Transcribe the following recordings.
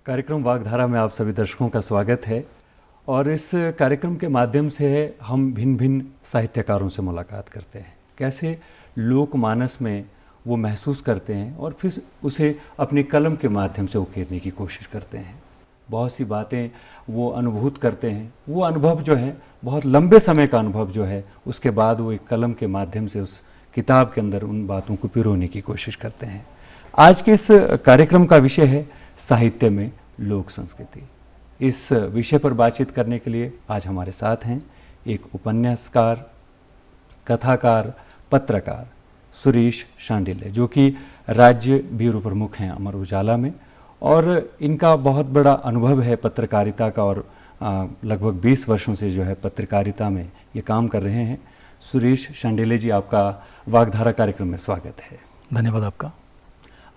कार्यक्रम वागधारा में आप सभी दर्शकों का स्वागत है और इस कार्यक्रम के माध्यम से हम भिन्न भिन्न साहित्यकारों से मुलाकात करते हैं, कैसे लोकमानस में वो महसूस करते हैं और फिर उसे अपनी कलम के माध्यम से उकेरने की कोशिश करते हैं। बहुत सी बातें वो अनुभूत करते हैं, वो अनुभव जो है बहुत लंबे समय का अनुभव जो है, उसके बाद वो एक कलम के माध्यम से उस किताब के अंदर उन बातों को पिरोने की कोशिश करते हैं। आज के इस कार्यक्रम का विषय है साहित्य में लोक संस्कृति। इस विषय पर बातचीत करने के लिए आज हमारे साथ हैं एक उपन्यासकार, कथाकार, पत्रकार सुरेश शांडिल्य, जो कि राज्य ब्यूरो प्रमुख हैं अमर उजाला में, और इनका बहुत बड़ा अनुभव है पत्रकारिता का और लगभग 20 वर्षों से जो है पत्रकारिता में ये काम कर रहे हैं। सुरेश शांडिल्य जी, आपका वागधारा कार्यक्रम में स्वागत है। धन्यवाद आपका।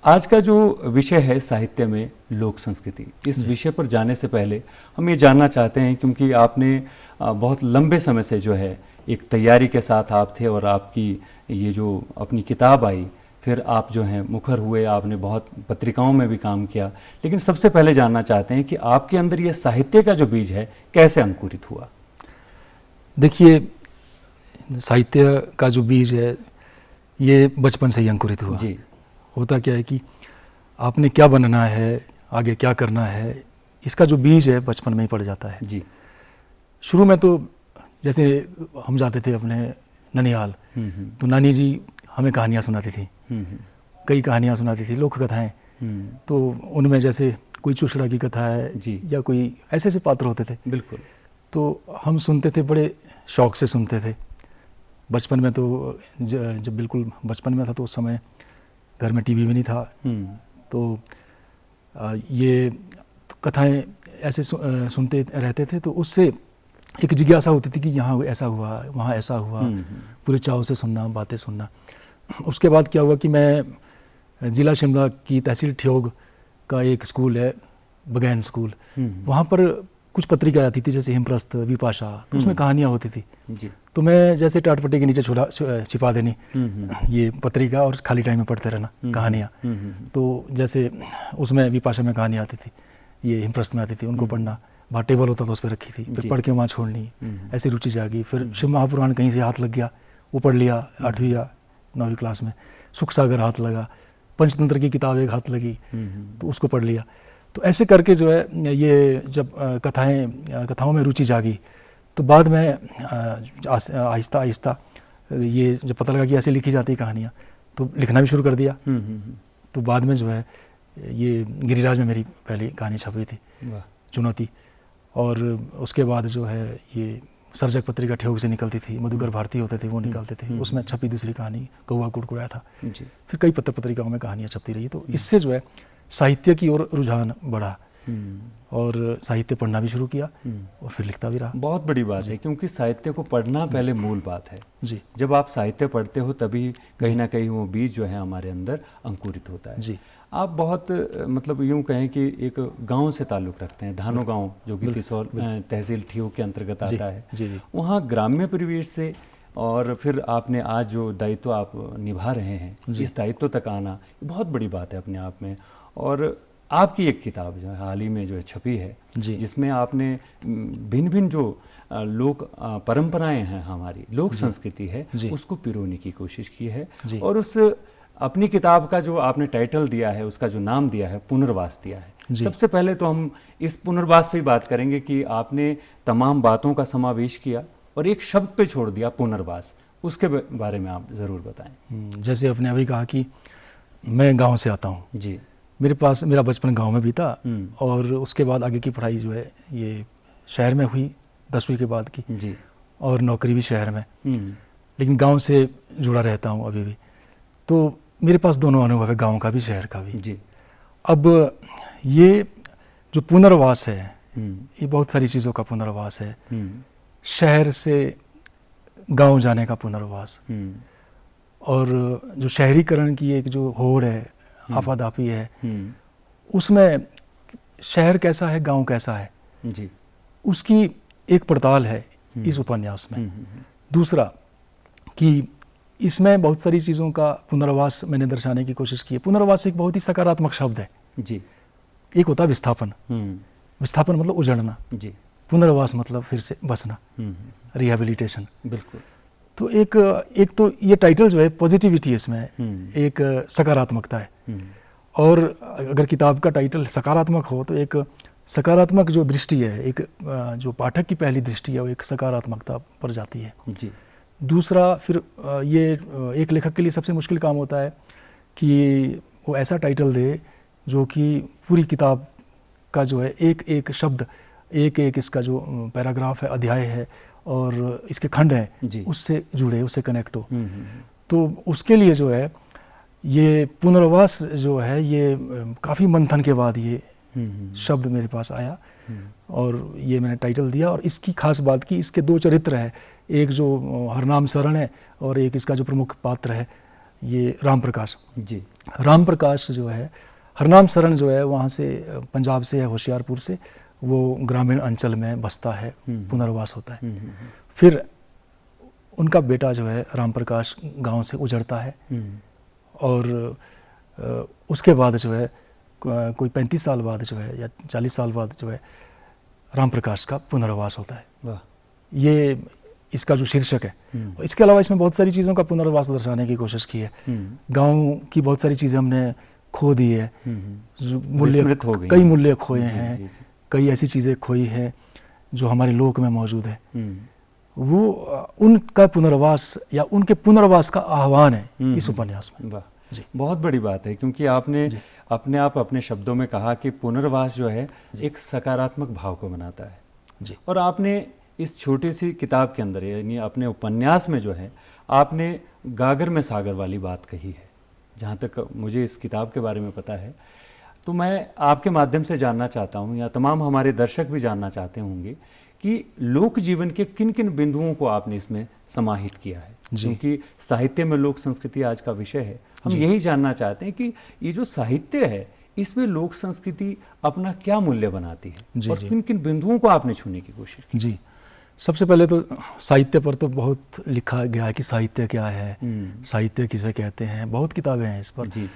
आज का जो विषय है साहित्य में लोक संस्कृति, इस विषय पर जाने से पहले हम ये जानना चाहते हैं, क्योंकि आपने बहुत लंबे समय से जो है एक तैयारी के साथ आप थे और आपकी ये जो अपनी किताब आई, फिर आप जो हैं मुखर हुए, आपने बहुत पत्रिकाओं में भी काम किया, लेकिन सबसे पहले जानना चाहते हैं कि आपके अंदर ये साहित्य का जो बीज है कैसे अंकुरित हुआ? देखिए, साहित्य का जो बीज है ये बचपन से ही अंकुरित हुआ जी। होता क्या है कि आपने क्या बनना है, आगे क्या करना है, इसका जो बीज है बचपन में ही पड़ जाता है जी। शुरू में तो जैसे हम जाते थे अपने ननिहाल, तो नानी जी हमें कहानियाँ सुनाती थी, कई कहानियाँ सुनाती थी, लोक कथाएँ। तो उनमें जैसे कोई चुचड़ा की कथा है जी, या कोई ऐसे ऐसे पात्र होते थे। बिल्कुल। तो हम सुनते थे, बड़े शौक़ से सुनते थे। बचपन में तो जब बिल्कुल बचपन में था तो उस समय घर में टीवी भी नहीं था, तो ये कथाएं ऐसे सुनते रहते थे। तो उससे एक जिज्ञासा होती थी कि यहाँ ऐसा हुआ, वहाँ ऐसा हुआ, पूरे चाव से सुनना, बातें सुनना। उसके बाद क्या हुआ कि मैं ज़िला शिमला की तहसील ठियोग का एक स्कूल है, बगैन स्कूल, वहाँ पर कुछ पत्रिका आती थी, जैसे हिमप्रस्थ, विपाशा, तो उसमें कहानियाँ होती थी जी। तो मैं जैसे टाटपट्टी के नीचे छिपा देनी ये पत्रिका और खाली टाइम में पढ़ते रहना कहानियाँ। तो जैसे उसमें विपाशा में कहानी आती थी, ये हिमप्रस्थ में आती थी, उनको पढ़ना, वहाँ टेबल होता था उस पर रखी थी, फिर पढ़ के वहाँ छोड़नी, ऐसी रुचि जागी। फिर शिव महापुराण कहीं से हाथ लग गया, वो पढ़ लिया 8वीं या 9वीं क्लास में। सुख सागर हाथ लगा, पंचतंत्र की किताब एक हाथ लगी, तो उसको पढ़ लिया। तो ऐसे करके जो है ये जब कथाओं में रुचि जागी, तो बाद में आहिस्ता आहिस्ता ये जब पता लगा कि ऐसे लिखी जाती है कहानियाँ, तो लिखना भी शुरू कर दिया। तो बाद में जो है ये गिरिराज में मेरी पहली कहानी छपी थी, चुनौती। और उसके बाद जो है ये सर्जक पत्रिका ठियोग से निकलती थी, मधुकर भारती होते थे, वो निकलते थे, उसमें छपी दूसरी कहानी कौवा कुड़कुड़ाया था। फिर कई पत्रिकाओं में कहानियाँ छपती रही। तो इससे जो है साहित्य की ओर रुझान बढ़ा और साहित्य पढ़ना भी शुरू किया और फिर लिखता भी रहा। बहुत बड़ी बात है, क्योंकि साहित्य को पढ़ना पहले मूल बात है जी। जब आप साहित्य पढ़ते हो तभी कहीं ना कहीं वो बीज जो है हमारे अंदर अंकुरित होता है जी। आप बहुत मतलब यूँ कहें कि एक गांव से ताल्लुक़ रखते हैं, धानो गांव, जो कि तिसौल तहसील ठियोग के अंतर्गत आता है। वहाँ ग्राम्य परिवेश से और फिर आपने आज जो दायित्व आप निभा रहे हैं, इस दायित्व तक आना बहुत बड़ी बात है अपने आप में। और आपकी एक किताब जो है हाल ही में जो है छपी है, जिसमें आपने भिन्न भिन्न जो लोक परंपराएं हैं, हमारी लोक संस्कृति है, उसको पिरोने की कोशिश की है। और उस अपनी किताब का जो आपने टाइटल दिया है, उसका जो नाम दिया है, पुनर्वास दिया है। सबसे पहले तो हम इस पुनर्वास पे बात करेंगे कि आपने तमाम बातों का समावेश किया और एक शब्द पे छोड़ दिया, पुनर्वास। उसके बारे में आप ज़रूर बताएं। जैसे आपने अभी कहा कि मैं गाँव से आता हूँ जी, मेरा बचपन गांव में बीता और उसके बाद आगे की पढ़ाई जो है ये शहर में हुई, 10वीं के बाद की जी, और नौकरी भी शहर में, लेकिन गांव से जुड़ा रहता हूं अभी भी। तो मेरे पास दोनों अनुभव है, गांव का भी शहर का भी जी। अब ये जो पुनर्वास है, ये बहुत सारी चीज़ों का पुनर्वास है। शहर से गांव जाने का पुनर्वास, और जो शहरीकरण की एक जो होड़ है, आफादाफी है, उसमें शहर कैसा है, गांव कैसा है जी, उसकी एक पड़ताल है इस उपन्यास में। दूसरा कि इसमें बहुत सारी चीज़ों का पुनर्वास मैंने दर्शाने की कोशिश की है। पुनर्वास एक बहुत ही सकारात्मक शब्द है जी, एक होता है विस्थापन। विस्थापन मतलब उजड़ना जी, पुनर्वास मतलब फिर से बसना, रिहैबिलिटेशन। बिल्कुल। तो एक तो ये टाइटल जो है पॉजिटिविटी है इसमें, एक सकारात्मकता है। और अगर किताब का टाइटल सकारात्मक हो तो एक सकारात्मक जो दृष्टि है, एक जो पाठक की पहली दृष्टि है वो एक सकारात्मकता पर जाती है जी। दूसरा फिर ये एक लेखक के लिए सबसे मुश्किल काम होता है कि वो ऐसा टाइटल दे जो कि पूरी किताब का जो है एक एक शब्द, एक एक इसका जो पैराग्राफ है, अध्याय है और इसके खंड हैं उससे जुड़े, उससे कनेक्ट हो। तो उसके लिए जो है ये पुनर्वास जो है ये काफ़ी मंथन के बाद ये शब्द मेरे पास आया और ये मैंने टाइटल दिया। और इसकी खास बात की इसके दो चरित्र हैं, एक जो हरनाम शरण है और एक इसका जो प्रमुख पात्र है ये राम प्रकाश जी। राम प्रकाश जो है, हरनाम शरण जो है वहाँ से पंजाब से है, होशियारपुर से, वो ग्रामीण अंचल में बसता है, पुनर्वास होता है। फिर उनका बेटा जो है राम प्रकाश गांव से उजड़ता है और उसके बाद जो है कोई 35 साल बाद जो है या 40 साल बाद जो है राम प्रकाश का पुनर्वास होता है। वाह। ये इसका जो शीर्षक है। इसके अलावा इसमें बहुत सारी चीज़ों का पुनर्वास दर्शाने की कोशिश की है। गांव की बहुत सारी चीज़ें हमने खो दी है, मूल्य, कई मूल्य खोए हैं, कई ऐसी चीज़ें खोई हैं जो हमारे लोक में मौजूद है। वो उनका पुनर्वास या उनके पुनर्वास का आह्वान है इस उपन्यास में। वाह जी, बहुत बड़ी बात है क्योंकि आपने अपने आप अपने शब्दों में कहा कि पुनर्वास जो है एक सकारात्मक भाव को बनाता है जी। और आपने इस छोटी सी किताब के अंदर यानी अपने उपन्यास में जो है आपने गागर में सागर वाली बात कही है। जहाँ तक मुझे इस किताब के बारे में पता है तो मैं आपके माध्यम से जानना चाहता हूँ या तमाम हमारे दर्शक भी जानना चाहते होंगे कि लोक जीवन के किन किन बिंदुओं को आपने इसमें समाहित किया है, क्योंकि साहित्य में लोक संस्कृति आज का विषय है। हम यही जानना चाहते हैं कि ये जो साहित्य है इसमें लोक संस्कृति अपना क्या मूल्य बनाती है और किन किन बिंदुओं को आपने छूने की कोशिश की। जी, सबसे पहले तो साहित्य पर तो बहुत लिखा गया है कि साहित्य क्या है, साहित्य किसे कहते हैं, बहुत किताबें हैं इस पर जी।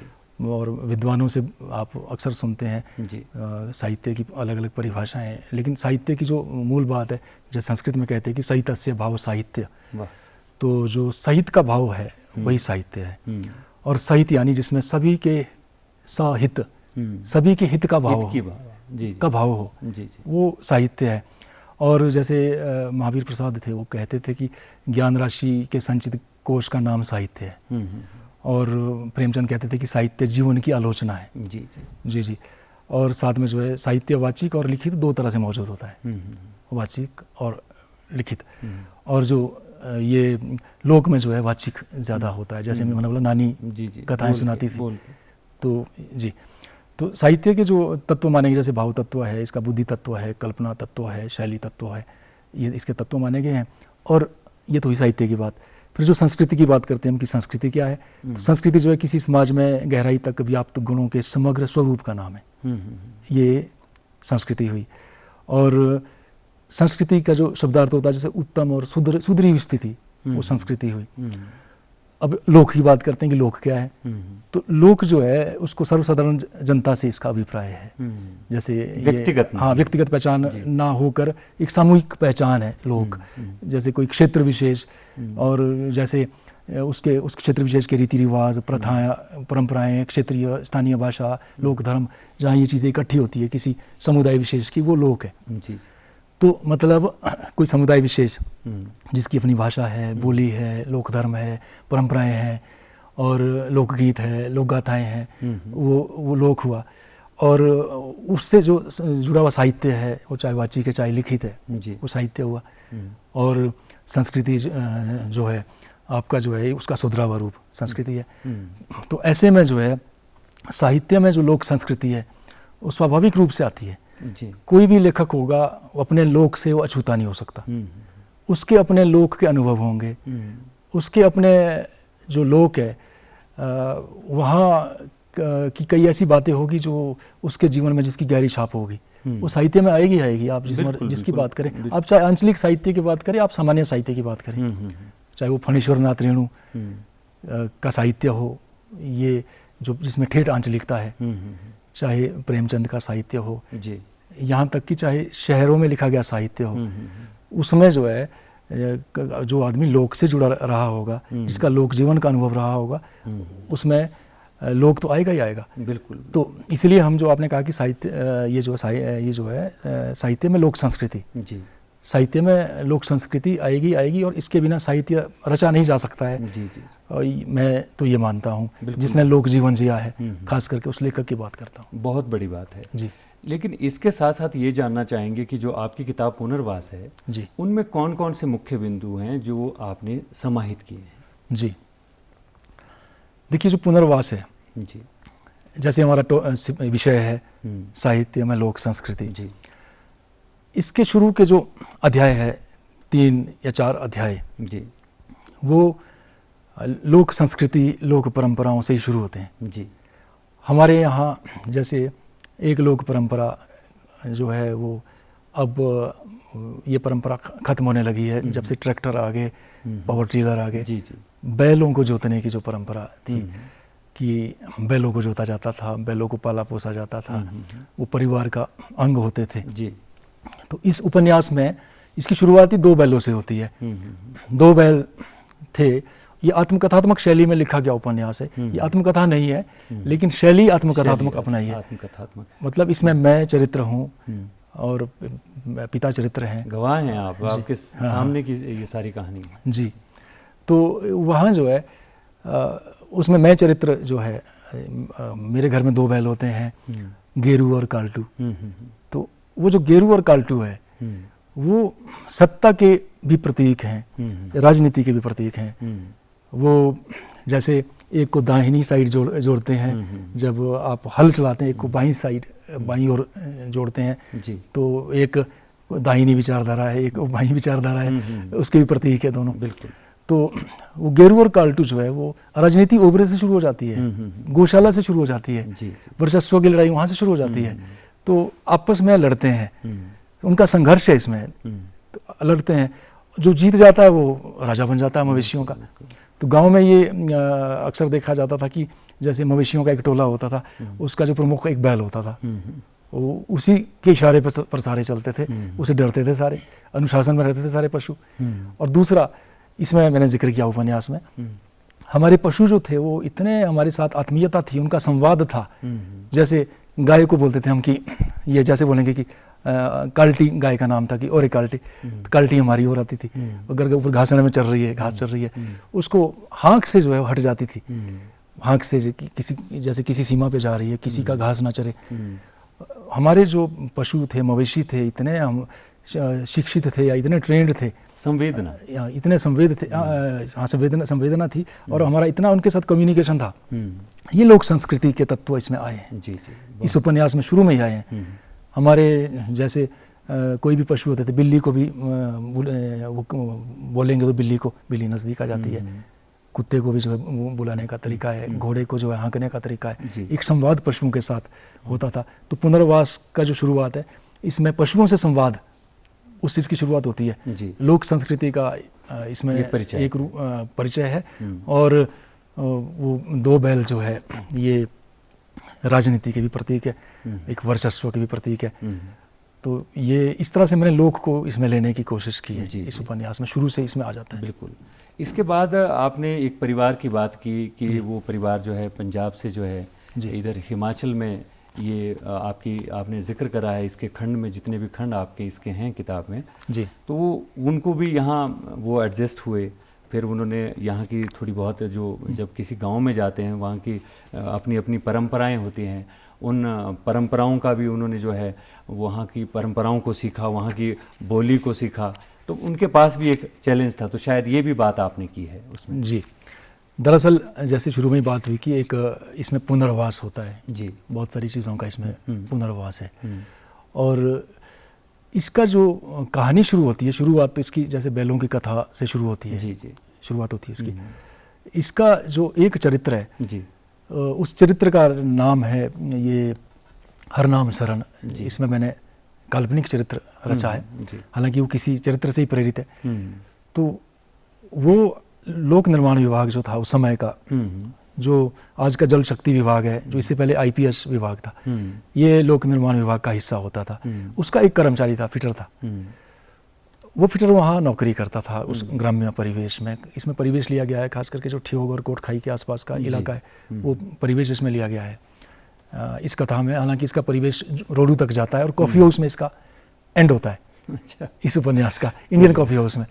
और विद्वानों से आप अक्सर सुनते हैं साहित्य की अलग अलग परिभाषाएं, लेकिन साहित्य की जो मूल बात है, जैसे संस्कृत में कहते हैं कि सहितस्य भाव साहित्य, तो जो साहित्य का भाव है वही साहित्य है। और साहित्य यानी जिसमें सभी के साहित, सभी के हित का भाव का भाव हो, वो साहित्य है। और जैसे महावीर प्रसाद थे, वो कहते थे कि ज्ञान राशि के संचित कोश का नाम साहित्य है। और प्रेमचंद कहते थे कि साहित्य जीवन की आलोचना है जी। और साथ में जो है साहित्य वाचिक और लिखित दो तरह से मौजूद होता है, वाचिक और लिखित। और जो ये लोक में जो है वाचिक ज़्यादा होता है, जैसे मैंने बोला नानी कथाएं सुनाती थी तो जी। तो साहित्य के जो तत्व मानेंगे, जैसे भाव तत्व है, इसका बुद्धि तत्व है, कल्पना तत्व है, शैली तत्व है, ये इसके तत्व माने गए हैं। और ये तो ही साहित्य की बात। फिर जो संस्कृति की बात करते हैं हम कि संस्कृति क्या है, तो संस्कृति जो है किसी समाज में गहराई तक व्याप्त गुणों के समग्र स्वरूप का नाम है, ये संस्कृति हुई। और संस्कृति का जो शब्दार्थ होता है जैसे उत्तम और सुधरी हुई स्थिति, वो संस्कृति हुई। अब लोक की बात करते हैं कि लोक क्या है, तो लोक जो है उसको सर्वसाधारण जनता से इसका अभिप्राय है, जैसे व्यक्तिगत, हाँ, व्यक्तिगत पहचान ना होकर एक सामूहिक पहचान है लोक। जैसे कोई क्षेत्र विशेष और जैसे उस क्षेत्र विशेष के रीति रिवाज, प्रथाएं, परंपराएं, क्षेत्रीय स्थानीय भाषा, लोक धर्म, जहाँ ये चीज़ें इकट्ठी होती है किसी समुदाय विशेष की, वो लोक है। तो मतलब कोई समुदाय विशेष जिसकी अपनी भाषा है, बोली है, लोक धर्म है, परंपराएं हैं और लोकगीत है, लोक गाथाएँ हैं, वो लोक हुआ। और उससे जो जुड़ा हुआ साहित्य है, वो चाहे वाचिक है चाहे लिखित है, वो साहित्य हुआ। और संस्कृति जो है आपका जो है उसका सुधरा हुआ रूप संस्कृति है। तो ऐसे में जो है साहित्य में जो लोक संस्कृति है वो स्वाभाविक रूप से आती है जी। कोई भी लेखक होगा वो अपने लोक से वो अछूता नहीं हो सकता। उसके अपने लोक के अनुभव होंगे, उसके अपने जो लोक है वहाँ की कई ऐसी बातें होगी जो उसके जीवन में जिसकी गहरी छाप होगी, वो साहित्य में आएगी। आप जिसकी बात करें, आप चाहे आंचलिक साहित्य की बात करें, आप सामान्य साहित्य की बात करें, चाहे वो फणीश्वर नाथ रेणु का साहित्य हो, ये जो जिसमें ठेठ आंचलिकता है, चाहे प्रेमचंद का साहित्य हो जी, यहाँ तक कि चाहे शहरों में लिखा गया साहित्य हो, उसमें जो है जो आदमी लोक से जुड़ा रहा होगा, जिसका लोक जीवन का अनुभव रहा होगा, उसमें लोक तो आएगा ही आएगा। बिल्कुल। तो इसलिए हम जो आपने कहा कि साहित्य ये जो है साहित्य में लोक संस्कृति, जी, साहित्य में लोक संस्कृति आएगी और इसके बिना साहित्य रचा नहीं जा सकता है। जी जी। और मैं तो ये मानता हूँ जिसने लोक जीवन जिया है, खास करके उस लेखक की बात करता हूँ। बहुत बड़ी बात है जी। लेकिन इसके साथ साथ ये जानना चाहेंगे कि जो आपकी किताब पुनर्वास है जी, उनमें कौन कौन से मुख्य बिंदु हैं जो आपने समाहित किए हैं? जी, देखिए जो पुनर्वास है जी, जैसे हमारा विषय है साहित्य में लोक संस्कृति, जी, इसके शुरू के जो अध्याय है 3 या 4 अध्याय, जी, वो लोक संस्कृति लोक परंपराओं से ही शुरू होते हैं। जी, हमारे यहाँ जैसे एक लोक परंपरा जो है वो अब ये परंपरा खत्म होने लगी है जब से ट्रैक्टर आ गए, पावर टिलर आ गए। जी, जी, बैलों को जोतने की जो परंपरा थी कि बैलों को जोता जाता था, बैलों को पाला पोसा जाता था, वो परिवार का अंग होते थे। जी। तो इस उपन्यास में इसकी शुरुआत ही 2 बैलों से होती है। 2 बैल थे। ये आत्मकथात्मक शैली में लिखा गया उपन्यास है। ये आत्मकथा नहीं है, लेकिन शैली आत्मकथात्मक अपनाई है। आत्मकथात्मक है। मतलब इसमें मैं चरित्र हूँ और पिता चरित्र हैं। गवाह हैं आप, आपके सामने की ये सारी कहानी है। जी। तो वहाँ जो है उसमें मैं चरित्र जो है, मेरे घर में 2 बैल होते हैं, गेरू और काल्टू। तो वो जो गेरू और काल्टू है वो सत्ता के भी प्रतीक हैं, राजनीति के भी प्रतीक हैं। वो जैसे एक को दाहिनी साइड जोड़ते हैं, जब आप हल चलाते हैं एक को बाईं ओर जोड़ते हैं। जी। तो एक दाहिनी विचारधारा है, एक बाईं विचारधारा है, उसके भी प्रतीक है दोनों। बिल्कुल। तो वो गेरू और काल्टू जो है वो राजनीति ओबरे से शुरू हो जाती है, गौशाला से शुरू हो जाती है, वर्चस्व की लड़ाई वहाँ से शुरू हो जाती है। तो आपस में लड़ते हैं, उनका संघर्ष है इसमें, तो लड़ते हैं। जो जीत जाता है वो राजा बन जाता है मवेशियों का। तो गांव में ये अक्सर देखा जाता था कि जैसे मवेशियों का एक टोला होता था, उसका जो प्रमुख एक बैल होता था, वो उसी के इशारे पर सारे चलते थे, उसे डरते थे सारे, अनुशासन में रहते थे सारे पशु। और दूसरा इसमें मैंने जिक्र किया उपन्यास में, हमारे पशु जो थे वो इतने हमारे साथ आत्मीयता थी, उनका संवाद था। जैसे गाय को बोलते थे हम कि ये जैसे बोलेंगे कि काल्टी गाय का नाम था कि और एक काल्टी, तो काल्टी हमारी और आती थी, घर के ऊपर घासने में चल रही है, घास चल रही है, उसको हाँक से जो है हट जाती थी, हाँक से जैसे किसी सीमा पे जा रही है, किसी का घास ना चरे। हमारे जो पशु थे, मवेशी थे, इतने हम शिक्षित थे या इतने ट्रेंड थे, संवेदना, इतने संवेदना थी, और हमारा इतना उनके साथ कम्युनिकेशन था। ये लोक संस्कृति के तत्व इसमें आए हैं। जी जी। इस उपन्यास में शुरू में ही आए हैं। हमारे जैसे कोई भी पशु होते थे, बिल्ली को भी वो बोलेंगे तो बिल्ली नज़दीक आ जाती है, कुत्ते को भी जो है बुलाने का तरीका है, घोड़े को जो है हाँकने का तरीका है। एक संवाद पशुओं के साथ होता था। तो पुनर्वास का जो शुरुआत है, इसमें पशुओं से संवाद, उस चीज़ की शुरुआत होती है। लोक संस्कृति का इसमें एक परिचय है। और वो 2 बैल जो है ये राजनीति के भी प्रतीक है, एक वर्चस्व के भी प्रतीक है। तो ये इस तरह से मैंने लोक को इसमें लेने की कोशिश की है। इस उपन्यास में शुरू से इसमें आ जाता है। बिल्कुल। इसके बाद आपने एक परिवार की बात की कि वो परिवार जो है पंजाब से जो है इधर हिमाचल में, ये आपने जिक्र करा है, इसके खंड में जितने भी खंड आपके इसके हैं किताब में जी, तो उनको भी यहाँ वो एडजस्ट हुए, फिर उन्होंने यहाँ की थोड़ी बहुत जो, जब किसी गांव में जाते हैं वहाँ की अपनी अपनी परंपराएं होती हैं, उन परंपराओं का भी उन्होंने जो है वहाँ की परंपराओं को सीखा, वहाँ की बोली को सीखा। तो उनके पास भी एक चैलेंज था, तो शायद ये भी बात आपने की है उसमें। जी, दरअसल जैसे शुरू में ही बात हुई कि एक इसमें पुनर्वास होता है। जी, बहुत सारी चीज़ों का इसमें पुनर्वास है। और इसका जो कहानी शुरू होती है, शुरुआत तो इसकी जैसे बैलों की कथा से शुरू होती है। जी जी, शुरुआत होती है इसकी। इसका जो एक चरित्र है जी, उस चरित्र का नाम है ये हरनाम शरण। इसमें मैंने काल्पनिक चरित्र रचा है, हालांकि वो किसी चरित्र से ही प्रेरित है। तो वो लोक निर्माण विभाग जो था उस समय का, जो आज का जल शक्ति विभाग है, जो इससे पहले आईपीएस विभाग था, ये लोक निर्माण विभाग का हिस्सा होता था, उसका एक कर्मचारी था, फिटर था। वो फिटर वहाँ नौकरी करता था उस ग्राम्य परिवेश में। इसमें परिवेश लिया गया है, खास करके जो ठियोग और कोटखाई के आसपास का इलाका है, वो परिवेश इसमें लिया गया है इस कथा में। हालांकि इसका परिवेश रोडू तक जाता है और कॉफ़ी हाउस में इसका एंड होता है। अच्छा। इस उपन्यास का इंडियन कॉफ़ी हाउस में।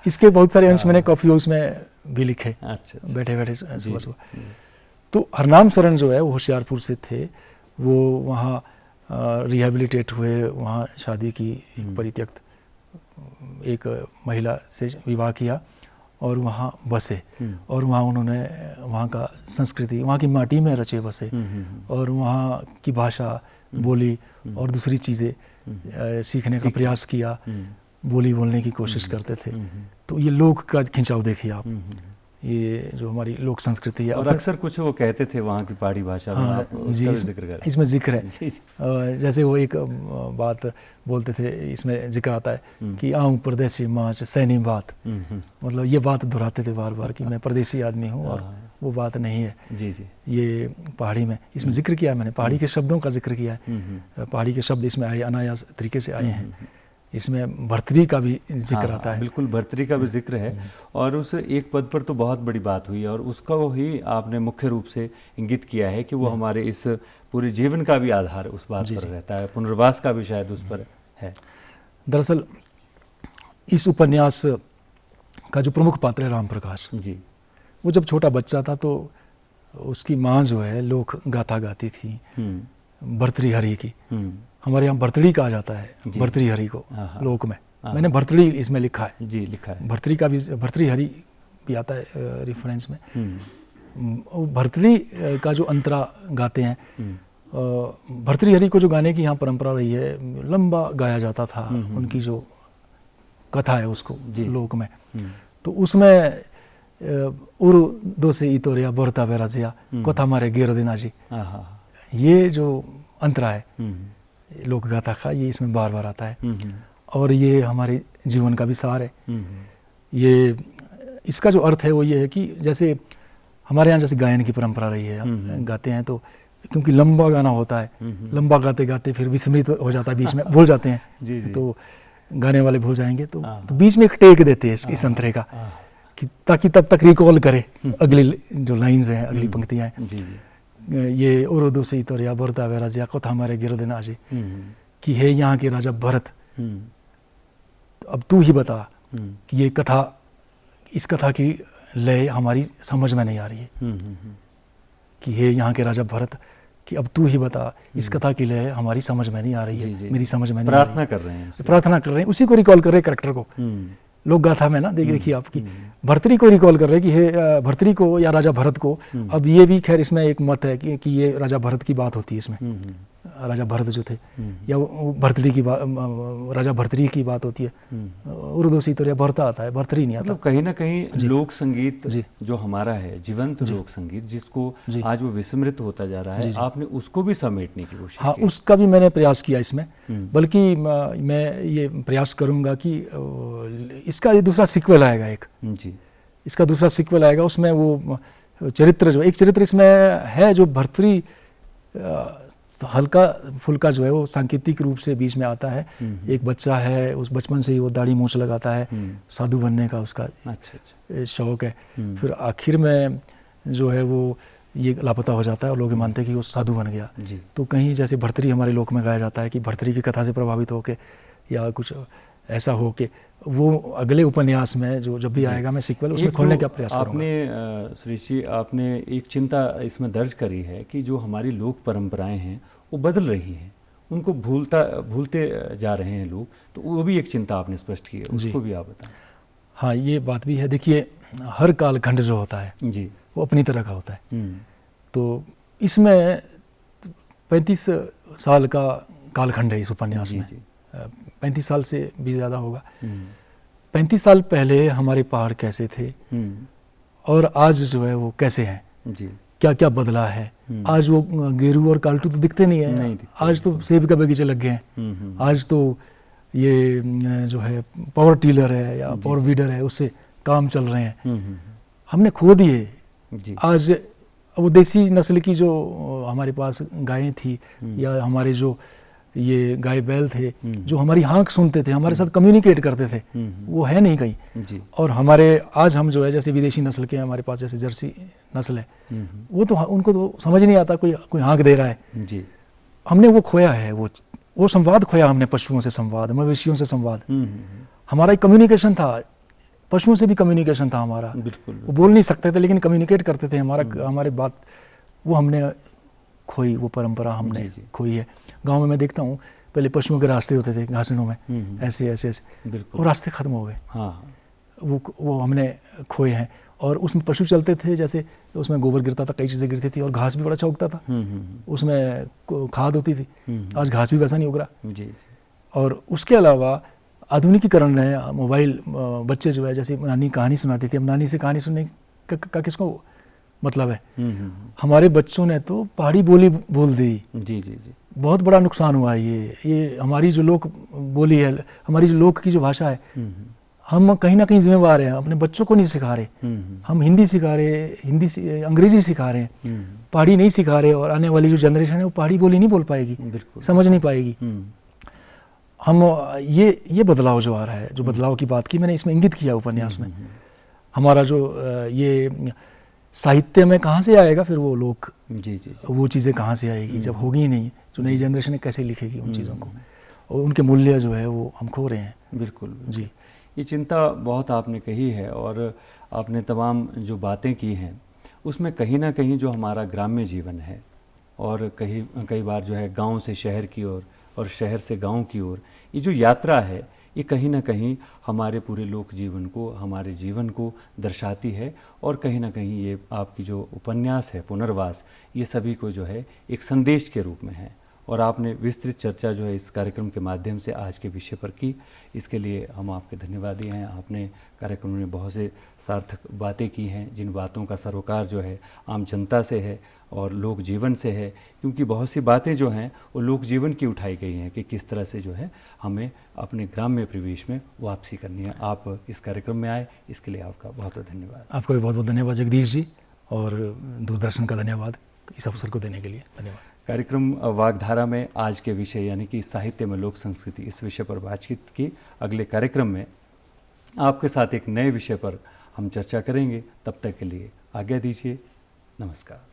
इसके बहुत सारे अंश मैंने कॉफ़ी हाउस में भी लिखे। अच्छा। बैठे बैठे सुबह सुबह। तो हरनाम शरण जो है वो होशियारपुर से थे, वो वहाँ रिहेबिलिटेट हुए, वहाँ शादी की, एक परित्यक्त एक महिला से विवाह किया और वहाँ बसे, और वहाँ उन्होंने वहाँ का संस्कृति, वहाँ की माटी में रचे बसे, और वहाँ की भाषा, बोली और दूसरी चीज़ें सीखने का प्रयास किया, बोली बोलने की कोशिश करते थे। तो ये लोक का खिंचाव देखिए आप, ये जो हमारी लोक संस्कृति है। और अक्सर कुछ वो कहते थे वहाँ की पहाड़ी भाषा में। हाँ जी, इसमें जिक्र है। जैसे वो एक बात बोलते थे, इसमें जिक्र आता है कि आऊँ परदेसी माच सैनी बात, मतलब ये बात दोहराते थे बार बार कि मैं परदेसी आदमी हूँ, और वो बात नहीं है। जी जी, ये पहाड़ी में इसमें जिक्र किया है मैंने, पहाड़ी के शब्दों का जिक्र किया है। पहाड़ी के शब्द इसमें आए, अनायास तरीके से आए हैं। इसमें भर्तरी का भी जिक्र आता है। बिल्कुल, भर्तरी का भी जिक्र है। और उस एक पद पर तो बहुत बड़ी बात हुई, और उसका ही आपने मुख्य रूप से इंगित किया है कि वो हमारे इस पूरे जीवन का भी आधार उस बात पर रहता है, पुनर्वास का भी शायद उस पर है। दरअसल इस उपन्यास का जो प्रमुख पात्र है राम प्रकाश जी, वो जब छोटा बच्चा था तो उसकी माँ जो है लोक गाथा गाती थी भर्तरी हरि की। हमारे यहाँ भर्तड़ी कहा जाता है भर्तरी हरि को लोक में। मैंने भर्तड़ी इसमें लिखा है जी, लिखा है। भर्तरी का भी, भर्तरी हरि भी आता है रेफरेंस में। भर्तड़ी का जो अंतरा गाते हैं, भर्तरी हरि को जो गाने की यहाँ परंपरा रही है, लंबा गाया जाता था उनकी जो कथा है उसको लोक में। तो उसमें उरु दो से इतोरिया बोरता बेराजिया कथा मारे गेरो दिना जी, ये जो अंतरा है लोक गाथा का, ये इसमें बार बार आता है। और ये हमारे जीवन का भी सार है। ये इसका जो अर्थ है वो ये है कि जैसे हमारे यहाँ जैसे गायन की परंपरा रही है, हम गाते हैं तो क्योंकि लंबा गाना होता है, लंबा गाते गाते फिर विस्मृत हो जाता है, बीच में भूल जाते हैं। जी जी। तो गाने वाले भूल जाएंगे तो बीच में एक टेक देते हैं इस अंतरे का, कि ताकि तब तक रिकॉल करे अगली जो लाइन्स हैं, अगली पंक्तियाँ हैं। ये ओरोदो से इतोरिया बोरता वेराजिया कथा हमारे गिरोदिन आजी, कि हे यहाँ के राजा भरत, अब तू ही बता कि ये कथा, इस कथा की लय हमारी समझ में नहीं आ रही है। कि हे यहाँ के राजा भरत, कि अब तू ही बता, इस कथा की लय हमारी समझ में नहीं आ रही है, मेरी समझ में नहीं आ रही है। प्रार्थना कर रहे हैं, उसी को रिकॉल कर रहे हैं कैरेक्टर को। लोक गाथा में ना देखिए आपकी भर्तरी को रिकॉल कर रहे हैं कि हे भर्तरी को या राजा भरत को। अब ये भी खैर इसमें एक मत है कि ये राजा भरत की बात होती है इसमें, राजा भरत जो थे, या वो भर्तरी की बात, राजा भर्तरी की बात होती है। उर्दू से तो भरता आता है, भर्तरी नहीं आता। मतलब कहीं ना कहीं लोक संगीत जो हमारा है, जीवंत लोक संगीत, जिसको आज वो विस्मृत होता जा रहा है, आपने उसको भी समेटने की कोशिश की। हाँ, उसका भी मैंने प्रयास किया इसमें। बल्कि मैं ये प्रयास करूँगा कि इसका ये दूसरा सीक्वल आएगा एक जी, इसका दूसरा सीक्वल आएगा। उसमें वो चरित्र जो एक चरित्र इसमें है जो भर्तरी हल्का फुल्का जो है वो सांकेतिक रूप से बीच में आता है। एक बच्चा है, उस बचपन से ही वो दाढ़ी मूंछ लगाता है, साधु बनने का उसका शौक है। फिर आखिर में जो है वो ये लापता हो जाता है और लोग मानते हैं कि वो साधु बन गया। तो कहीं जैसे भर्तरी हमारे लोक में गाया जाता है कि भर्तरी की कथा से प्रभावित होके या कुछ ऐसा हो कि वो अगले उपन्यास में जो जब भी आएगा मैं सीक्वल उसमें खोलने का प्रयास करूँगा। आपने सुरेश जी, आपने एक चिंता इसमें दर्ज करी है कि जो हमारी लोक परंपराएं हैं वो बदल रही हैं, उनको भूलते जा रहे हैं लोग, तो वो भी एक चिंता आपने स्पष्ट की है, उसको भी आप बताएं। हाँ, ये बात भी है। देखिए, हर कालखंड जो होता है जी, वो अपनी तरह का होता है। तो इसमें 35 साल का कालखंड है इस उपन्यास में। 35 साल से भी ज़्यादा होगा। 35 साल पहले हमारे पहाड़ कैसे थे और आज जो है वो कैसे हैं जी, क्या क्या बदला है। आज वो गेरू और काल्टू तो दिखते नहीं है, आज तो सेब का बगीचे लग गए हैं। आज तो ये जो है पावर टीलर है या पावर वीडर है, उससे काम चल रहे हैं। हमने खो दिए। आज वो देसी नस्ल की जो हमारे पास गायें थी या हमारे जो ये गाय बैल थे जो हमारी हाँक सुनते थे, हमारे साथ कम्युनिकेट करते थे, वो है नहीं कहीं जी। और हमारे आज हम जो है जैसे विदेशी नस्ल के हमारे पास जैसे जर्सी नस्ल है, वो तो उनको तो समझ नहीं आता कोई हाँक दे रहा है जी। हमने वो खोया है, वो संवाद खोया हमने, पशुओं से संवाद, मवेशियों से संवाद। हमारा एक कम्युनिकेशन था, पशुओं से भी कम्युनिकेशन था हमारा। बिल्कुल। वो बोल नहीं सकते थे लेकिन कम्युनिकेट करते थे, हमारे बात वो हमने खोई, वो परंपरा हमने खोई है। गांव में मैं देखता हूँ पहले पशुओं के रास्ते होते थे घासनों में, ऐसे ऐसे ऐसे, वो रास्ते खत्म हो गए। हाँ, वो हमने खोए हैं। और उसमें पशु चलते थे, जैसे उसमें गोबर गिरता था, कई चीज़ें गिरती थी और घास भी बड़ा अच्छा उगता था, उसमें खाद होती थी। आज घास भी वैसा नहीं उग रहा जी। और उसके अलावा आधुनिकीकरण है, मोबाइल, बच्चे जो है जैसे नानी कहानी सुनाती थी, अब नानी से कहानी सुनने का किसको मतलब है। हमारे बच्चों ने तो पहाड़ी बोली बोल दी जी जी जी। बहुत बड़ा नुकसान हुआ है ये हमारी जो लोक बोली है, हमारी जो लोक की जो भाषा है, हम कहीं ना कहीं जिम्मेवार हैं, अपने बच्चों को नहीं सिखा रहे। हम हिंदी सिखा रहे, अंग्रेजी सिखा रहे, पहाड़ी नहीं सिखा रहे, और आने वाली जो जनरेशन है वो पहाड़ी बोली नहीं बोल पाएगी, समझ नहीं पाएगी। हम ये बदलाव जो आ रहा है, जो बदलाव की बात की मैंने इसमें इंगित किया उपन्यास में, हमारा जो ये साहित्य में कहाँ से आएगा फिर वो लोग जी जी जी। वो चीज़ें कहाँ से आएगी जब होगी ही नहीं, जो नई जनरेशन कैसे लिखेगी उन चीज़ों को, और उनके मूल्य जो है वो हम खो रहे हैं। बिल्कुल जी, ये चिंता बहुत आपने कही है, और आपने तमाम जो बातें की हैं उसमें कहीं ना कहीं जो हमारा ग्राम्य जीवन है, और कई बार जो है गांव से शहर की ओर और शहर से गांव की ओर, ये जो यात्रा है ये कहीं ना कहीं हमारे पूरे लोक जीवन को, हमारे जीवन को दर्शाती है। और कहीं ना कहीं ये आपकी जो उपन्यास है पुनर्वास, ये सभी को जो है एक संदेश के रूप में है। और आपने विस्तृत चर्चा जो है इस कार्यक्रम के माध्यम से आज के विषय पर की, इसके लिए हम आपके धन्यवादी हैं। आपने कार्यक्रम में बहुत से सार्थक बातें की हैं, जिन बातों का सरोकार जो है आम जनता से है और लोक जीवन से है, क्योंकि बहुत सी बातें जो हैं वो लोक जीवन की उठाई गई हैं कि किस तरह से जो है हमें अपने ग्राम्य परिवेश में वापसी करनी है। आप इस कार्यक्रम में आए, इसके लिए आपका बहुत बहुत धन्यवाद। आपका भी बहुत बहुत धन्यवाद जगदीश जी, और दूरदर्शन का धन्यवाद इस अवसर को देने के लिए। धन्यवाद। कार्यक्रम वागधारा में आज के विषय यानी कि साहित्य में लोक संस्कृति, इस विषय पर बातचीत की। अगले कार्यक्रम में आपके साथ एक नए विषय पर हम चर्चा करेंगे। तब तक के लिए आज्ञा दीजिए। नमस्कार।